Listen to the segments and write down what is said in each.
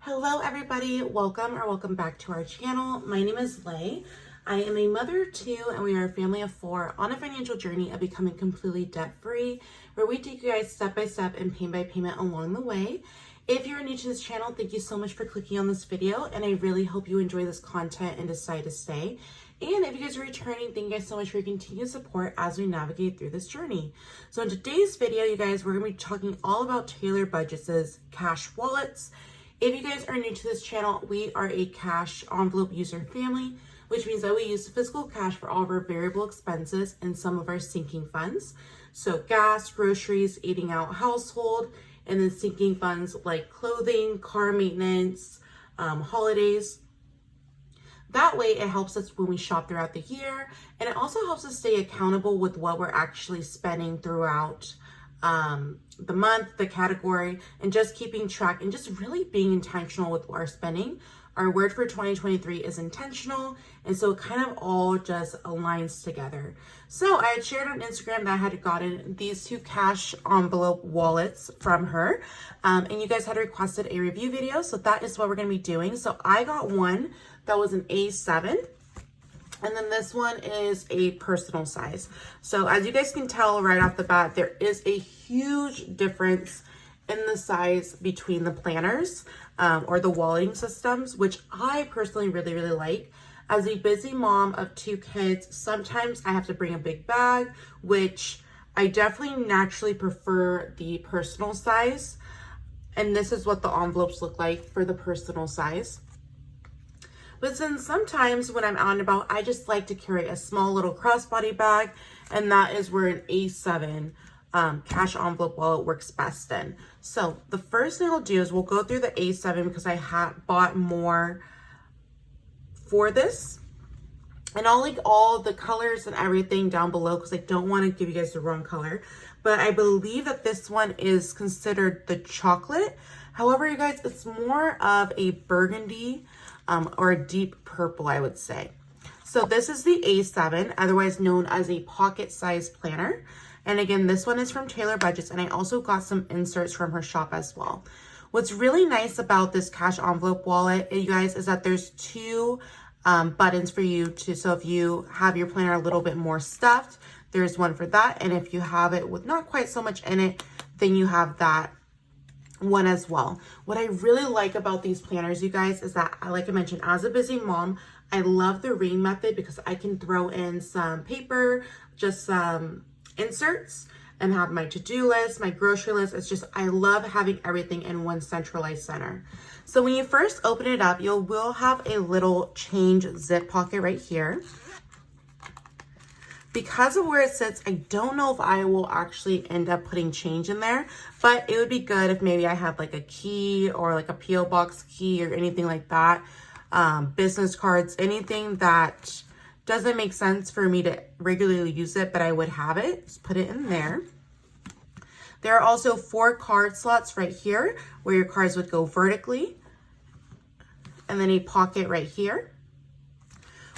Hello everybody, welcome back to our channel. My name is Lay. I am a mother of two and we are a family of four on a financial journey of becoming completely debt-free, where we take you guys step by step and payment by payment along the way. If you're new to this channel, thank you so much for clicking on this video, and I really hope you enjoy this content and decide to stay. And if you guys are returning, thank you guys so much for your continued support as we navigate through this journey. So in today's video, you guys, we're going to be talking all about Taylor Budgets' cash wallets. If you guys are new to this channel, we are a cash envelope user family, which means that we use physical cash for all of our variable expenses and some of our sinking funds. So gas, groceries, eating out, household, and then sinking funds like clothing, car maintenance, holidays. That way it helps us when we shop throughout the year, and it also helps us stay accountable with what we're actually spending throughout the month, the category, and just keeping track and just really being intentional with our spending. Our word for 2023 is intentional, and so it kind of all just aligns together. So I had shared on Instagram that I had gotten these two cash envelope wallets from her, and you guys had requested a review video, so that is what we're going to be doing. So I got one that was an A7. And then this one is a personal size. So as you guys can tell right off the bat, there is a huge difference in the size between the planners or the walleting systems, which I personally really like. As a busy mom of two kids, sometimes I have to bring a big bag, which I definitely naturally prefer the personal size. And this is what the envelopes look like for the personal size. But then sometimes when I'm out and about, I just like to carry a small little crossbody bag, and that is where an A7 cash envelope wallet works best in. So the first thing I'll do is we'll go through the A7 because I bought more for this. And I'll link all the colors and everything down below because I don't want to give you guys the wrong color. But I believe that this one is considered the chocolate. However, you guys, it's more of a burgundy or a deep purple, I would say. So this is the A7, otherwise known as a pocket size planner. And again, this one is from Taylor Budgets, and I also got some inserts from her shop as well. What's really nice about this cash envelope wallet, you guys, is that there's two buttons for you to, so if you have your planner a little bit more stuffed, there's one for that. And if you have it with not quite so much in it, then you have that one as well. What I really like about these planners, you guys, is that, like I mentioned, as a busy mom, I love the ring method because I can throw in some paper, just some inserts, and have my to-do list, my grocery list. It's just, I love having everything in one centralized center. So when you first open it up, you will have a little change zip pocket right here. Because of where it sits, I don't know if I will actually end up putting change in there, but it would be good if maybe I have like a key or like a P.O. box key or anything like that, business cards, anything that doesn't make sense for me to regularly use it, but I would have it. Just put it in there. There are also 4 card slots right here where your cards would go vertically, and then a pocket right here,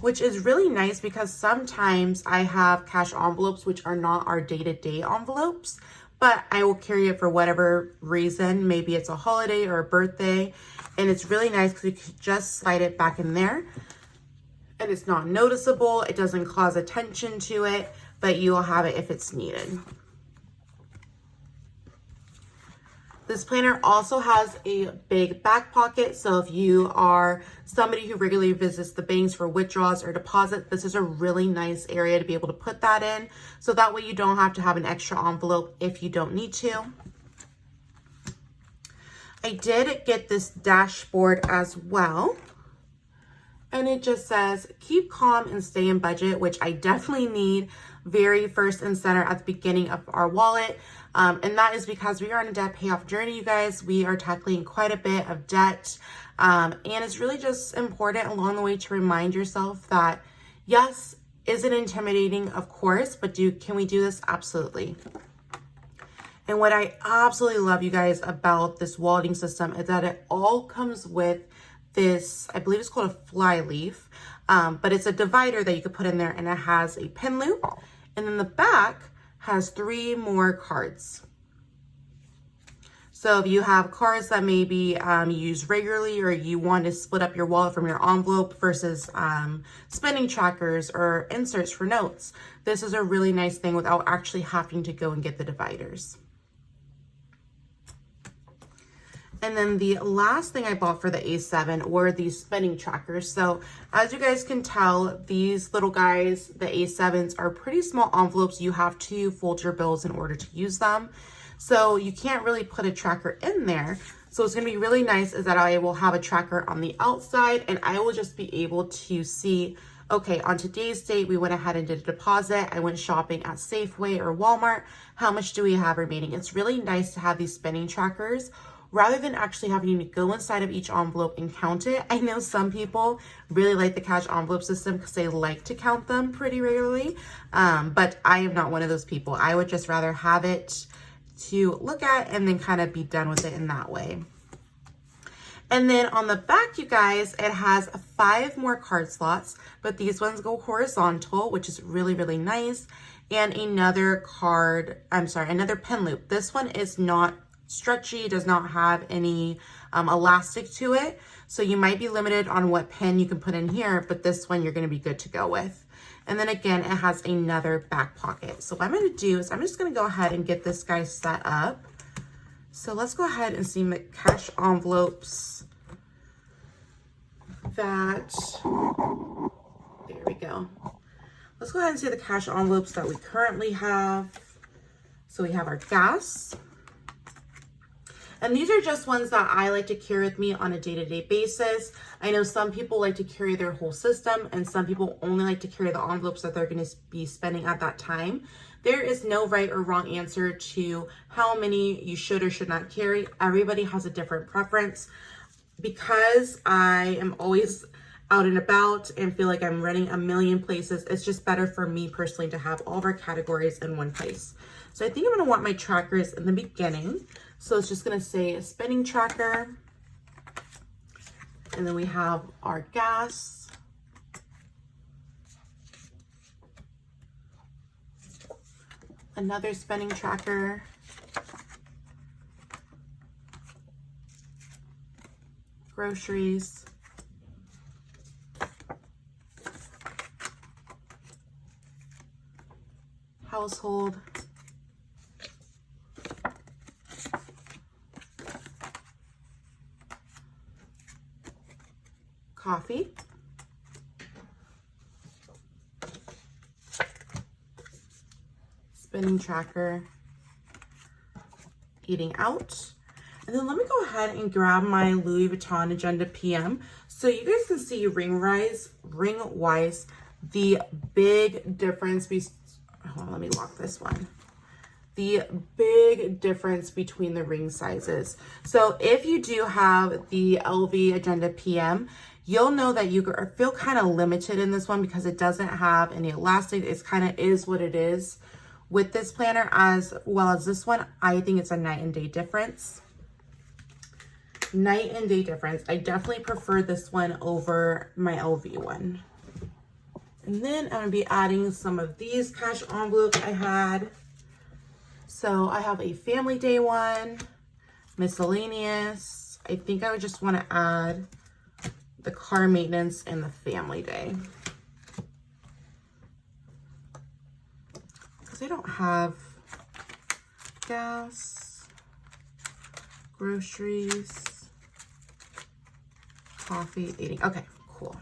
which is really nice because sometimes I have cash envelopes which are not our day-to-day envelopes, but I will carry it for whatever reason. Maybe it's a holiday or a birthday, and it's really nice because you can just slide it back in there, and it's not noticeable. It doesn't cause attention to it, but you will have it if it's needed. This planner also has a big back pocket, so if you are somebody who regularly visits the banks for withdrawals or deposit, this is a really nice area to be able to put that in. So that way you don't have to have an extra envelope if you don't need to. I did get this dashboard as well. And it just says, keep calm and stay in budget, which I definitely need very first and center at the beginning of our wallet. And that is because we are on a debt payoff journey, you guys. We are tackling quite a bit of debt. And it's really just important along the way to remind yourself that, yes, is it intimidating? Of course, but can we do this? Absolutely. And what I absolutely love, you guys, about this walleting system is that it all comes with this, I believe it's called a fly leaf, but it's a divider that you could put in there, and it has a pin loop, and then the back has 3 more cards. So if you have cards that maybe you use regularly, or you want to split up your wallet from your envelope versus spending trackers or inserts for notes, this is a really nice thing without actually having to go and get the dividers. And then the last thing I bought for the A7 were these spending trackers. So as you guys can tell, these little guys, the A7s, are pretty small envelopes. You have to fold your bills in order to use them. So you can't really put a tracker in there. So it's gonna be really nice is that I will have a tracker on the outside, and I will just be able to see, okay, on today's date, we went ahead and did a deposit. I went shopping at Safeway or Walmart. How much do we have remaining? It's really nice to have these spending trackers rather than actually having to go inside of each envelope and count it. I know some people really like the cash envelope system because they like to count them pretty regularly, but I am not one of those people. I would just rather have it to look at and then kind of be done with it in that way. And then on the back, you guys, it has 5 more card slots, but these ones go horizontal, which is really, really nice. And another pen loop. This one is not stretchy, does not have any elastic to it. So you might be limited on what pen you can put in here, but this one you're gonna be good to go with. And then again, it has another back pocket. So what I'm gonna do is I'm just gonna go ahead and get this guy set up. So let's go ahead and see my cash envelopes that, there we go. Let's go ahead and see the cash envelopes that we currently have. So we have our gas. And these are just ones that I like to carry with me on a day-to-day basis. I know some people like to carry their whole system, and some people only like to carry the envelopes that they're going to be spending at that time. There is no right or wrong answer to how many you should or should not carry. Everybody has a different preference. Because I am always out and about and feel like I'm running a million places, it's just better for me personally to have all of our categories in one place. So I think I'm gonna want my trackers in the beginning. So it's just gonna say a spending tracker. And then we have our gas. Another spending tracker. Groceries. Household. Coffee. Spending tracker. Eating out. And then let me go ahead and grab my Louis Vuitton Agenda PM. So you guys can see ring-wise, the big difference. Hold on, let me lock this one. The big difference between the ring sizes. So if you do have the LV Agenda PM, you'll know that you feel kind of limited in this one because it doesn't have any elastic. It's kind of is what it is with this planner, as well as this one. I think it's a night and day difference. Night and day difference. I definitely prefer this one over my LV one. And then I'm gonna be adding some of these cash envelopes I had. So I have a family day one, miscellaneous. I think I would just want to add the car maintenance and the family day, because I don't have gas, groceries, coffee, eating. Okay, cool.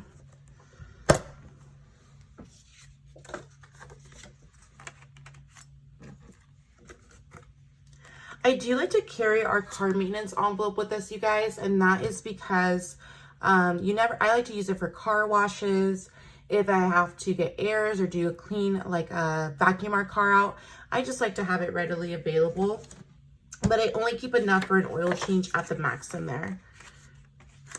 I do like to carry our car maintenance envelope with us, you guys, and that is because I like to use it for car washes. If I have to get airs or do a clean, like vacuum our car out, I just like to have it readily available. But I only keep enough for an oil change at the max in there.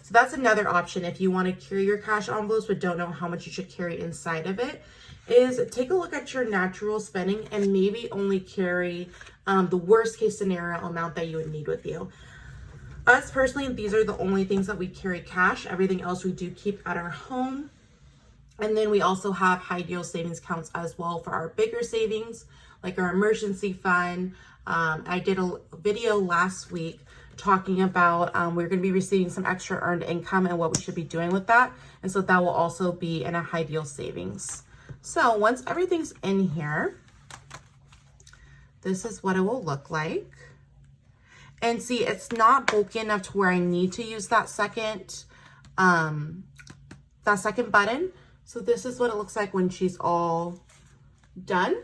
So that's another option if you want to carry your cash envelopes but don't know how much you should carry inside of it, is take a look at your natural spending and maybe only carry the worst case scenario amount that you would need with you. Us personally, these are the only things that we carry cash. Everything else we do keep at our home. And then we also have high yield savings accounts as well for our bigger savings, like our emergency fund. I did a video last week talking about we're going to be receiving some extra earned income and what we should be doing with that. And so that will also be in a high deal savings. So once everything's in here, this is what it will look like. And see, it's not bulky enough to where I need to use that second button. So this is what it looks like when she's all done.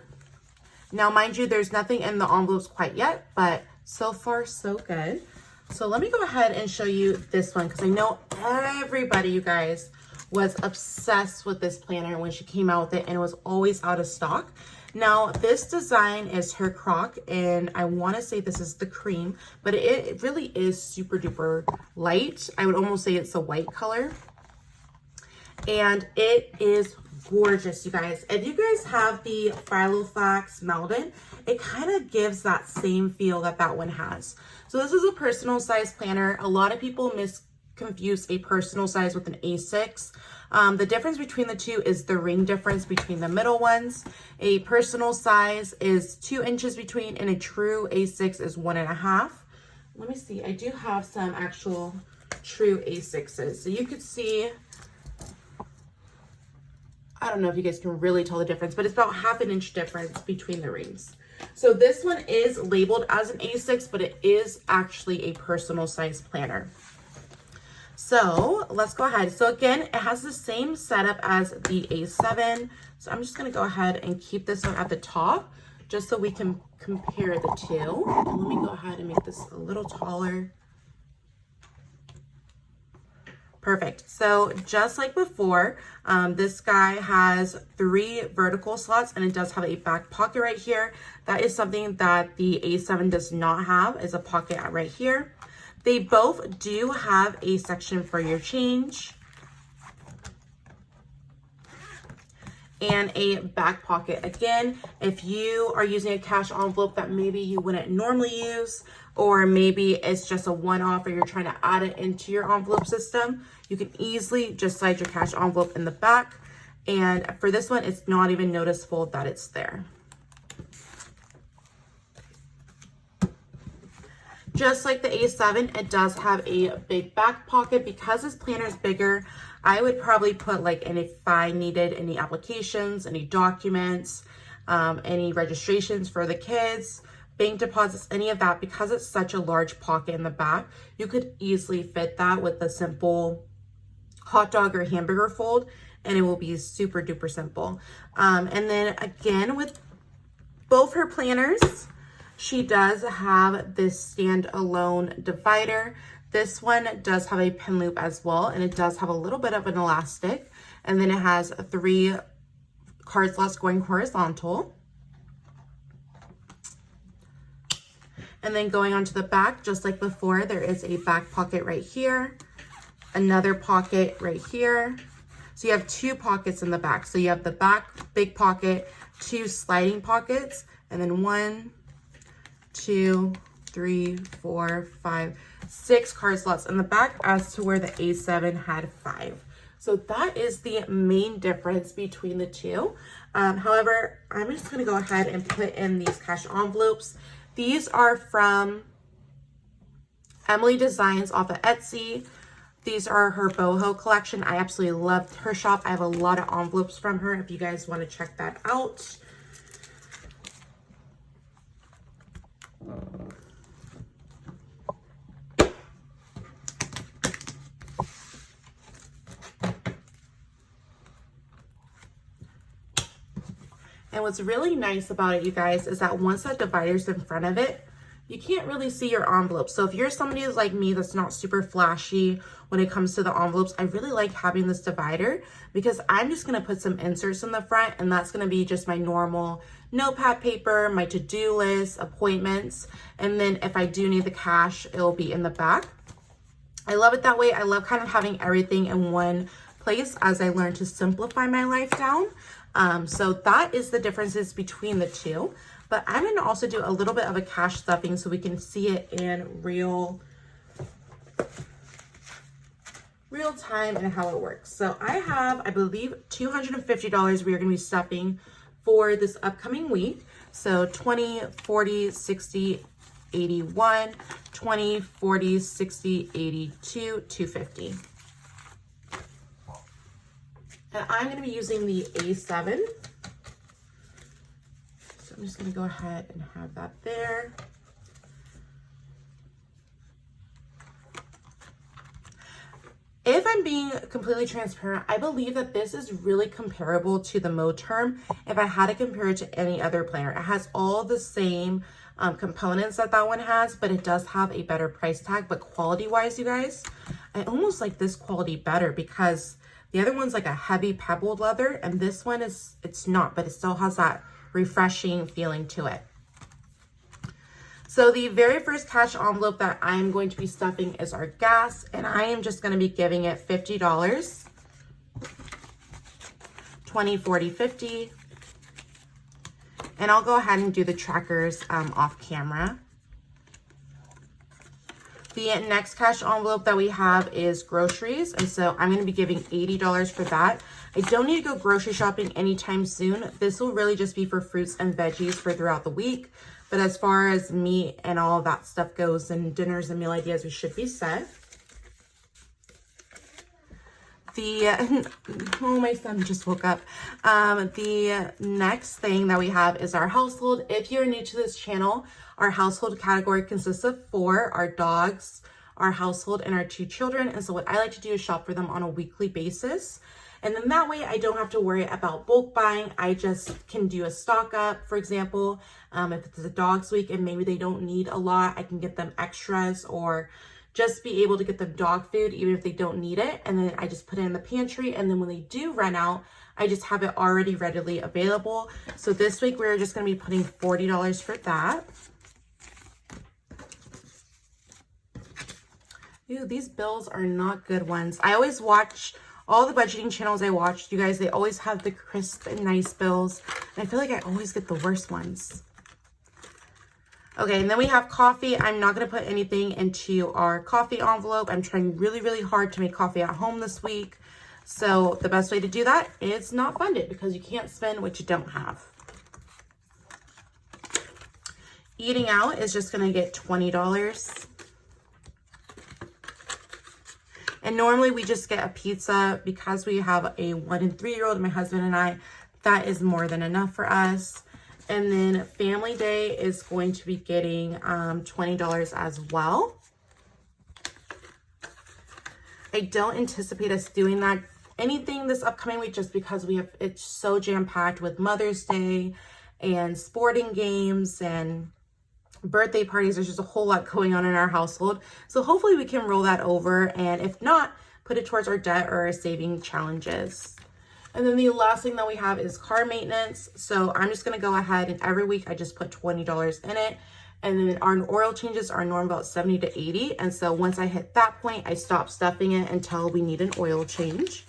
Now, mind you, there's nothing in the envelopes quite yet, but so far so good. So let me go ahead and show you this one, because I know everybody, you guys, was obsessed with this planner when she came out with it, and it was always out of stock. Now, this design is her croc, and I want to say this is the cream, but it really is super duper light. I would almost say it's a white color. And it is gorgeous, you guys. If you guys have the Filofax Meldon, it kind of gives that same feel that that one has. So this is a personal size planner. A lot of people confuse a personal size with an A6. The difference between the two is the ring difference between the middle ones. A personal size is 2 inches between, and a true A6 is 1.5. Let me see, I do have some actual true A6s. So you could see, I don't know if you guys can really tell the difference, but it's about 1/2 inch difference between the rings. So this one is labeled as an A6, but it is actually a personal size planner. So let's go ahead. So again, it has the same setup as the A7. So I'm just going to go ahead and keep this one at the top just so we can compare the two. And let me go ahead and make this a little taller. Perfect. So just like before, this guy has 3 vertical slots, and it does have a back pocket right here. That is something that the A7 does not have, is a pocket right here. They both do have a section for your change and a back pocket. Again, if you are using a cash envelope that maybe you wouldn't normally use, or maybe it's just a one-off or you're trying to add it into your envelope system, you can easily just slide your cash envelope in the back. And for this one, it's not even noticeable that it's there. Just like the A7, it does have a big back pocket. Because this planner is bigger, I would probably put, like, and if I needed any applications, any documents, any registrations for the kids, bank deposits, any of that, because it's such a large pocket in the back, you could easily fit that with a simple hot dog or hamburger fold, and it will be super duper simple. And then again, with both her planners, she does have this standalone divider. This one does have a pin loop as well, and it does have a little bit of an elastic. And then it has 3 card slots going horizontal. And then going onto the back, just like before, there is a back pocket right here, another pocket right here. So you have 2 pockets in the back. So you have the back big pocket, 2 sliding pockets, and then 1, 2, 3, 4, 5, 6 card slots in the back, as to where the A7 had 5. So that is the main difference between the two. However, I'm just going to go ahead and put in these cash envelopes. These are from Emily Designs off of Etsy. These are her boho collection. I absolutely loved her shop. I have a lot of envelopes from her if you guys want to check that out. And what's really nice about it, you guys, is that once that divider's in front of it, you can't really see your envelopes. So if you're somebody like me that's not super flashy when it comes to the envelopes, I really like having this divider, because I'm just going to put some inserts in the front, and that's going to be just my normal notepad paper, my to-do list, appointments, and then if I do need the cash, it'll be in the back. I love it that way. I love kind of having everything in one place as I learn to simplify my life down. So that is the differences between the two. But I'm going to also do a little bit of a cash stuffing so we can see it in real time and how it works. So I have, I believe, $250 we are going to be stuffing for this upcoming week. So 20, 40, 60, 81, 20, 40, 60, 82, 250. And I'm going to be using the A7. So I'm just going to go ahead and have that there. If I'm being completely transparent, I believe that this is really comparable to the Moterm if I had to compare it to any other planner. It has all the same components that one has, but it does have a better price tag. But quality-wise, you guys, I almost like this quality better because the other one's like a heavy pebbled leather, and this one it's not, but it still has that refreshing feeling to it. So the very first cash envelope that I'm going to be stuffing is our gas, and I am just going to be giving it $50, 20, 40, 50. And I'll go ahead and do the trackers off camera. The next cash envelope that we have is groceries, and so I'm going to be giving $80 for that. I don't need to go grocery shopping anytime soon. This will really just be for fruits and veggies for throughout the week. But as far as meat and all of that stuff goes and dinners and meal ideas, we should be set. Oh, my son just woke up. The next thing that we have is our household. If you're new to this channel, our household category consists of 4, our dogs, our household, and our 2 children. And so what I like to do is shop for them on a weekly basis. And then that way I don't have to worry about bulk buying. I just can do a stock up, for example. If it's a dog's week and maybe they don't need a lot, I can get them extras or just be able to get them dog food even if they don't need it. And then I just put it in the pantry. And then when they do run out, I just have it already readily available. So this week we're just going to be putting $40 for that. Ew, these bills are not good ones. I always watch all the budgeting channels I watch, you guys, they always have the crisp and nice bills. And I feel like I always get the worst ones. Okay, and then we have coffee. I'm not going to put anything into our coffee envelope. I'm trying really, really hard to make coffee at home this week. So the best way to do that is not fund it because you can't spend what you don't have. Eating out is just going to get $20. And normally we just get a pizza because we have a 1- and 3-year-old, my husband and I. That is more than enough for us. And then family day is going to be getting $20 as well. I don't anticipate us doing that anything this upcoming week just because it's so jam-packed with Mother's Day and sporting games and birthday parties. There's just a whole lot going on in our household. So hopefully we can roll that over, and if not, put it towards our debt or our saving challenges. And then the last thing that we have is car maintenance. So I'm just going to go ahead and every week I just put $20 in it. And then our oil changes are normally about 70 to 80. And so once I hit that point, I stop stuffing it until we need an oil change.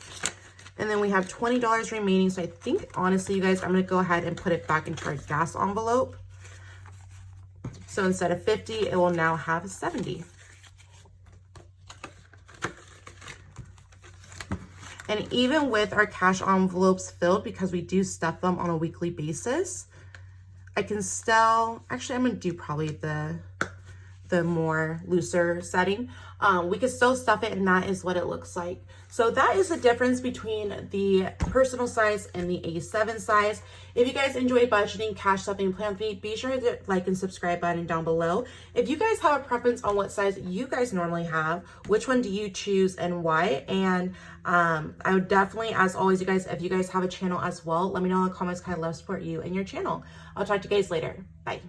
And then we have $20 remaining. So I think, honestly, you guys, I'm going to go ahead and put it back into our gas envelope. So instead of 50, it will now have 70. And even with our cash envelopes filled, because we do stuff them on a weekly basis, I can still, actually I'm going to do probably the more looser setting. We can still stuff it, and that is what it looks like. So that is the difference between the personal size and the A7 size. If you guys enjoy budgeting, cash stuffing, and plan with me, be sure to like and subscribe button down below. If you guys have a preference on what size you guys normally have, which one do you choose and why? And I would definitely, as always, you guys, if you guys have a channel as well, let me know in the comments. I love support you and your channel. I'll talk to you guys later. Bye.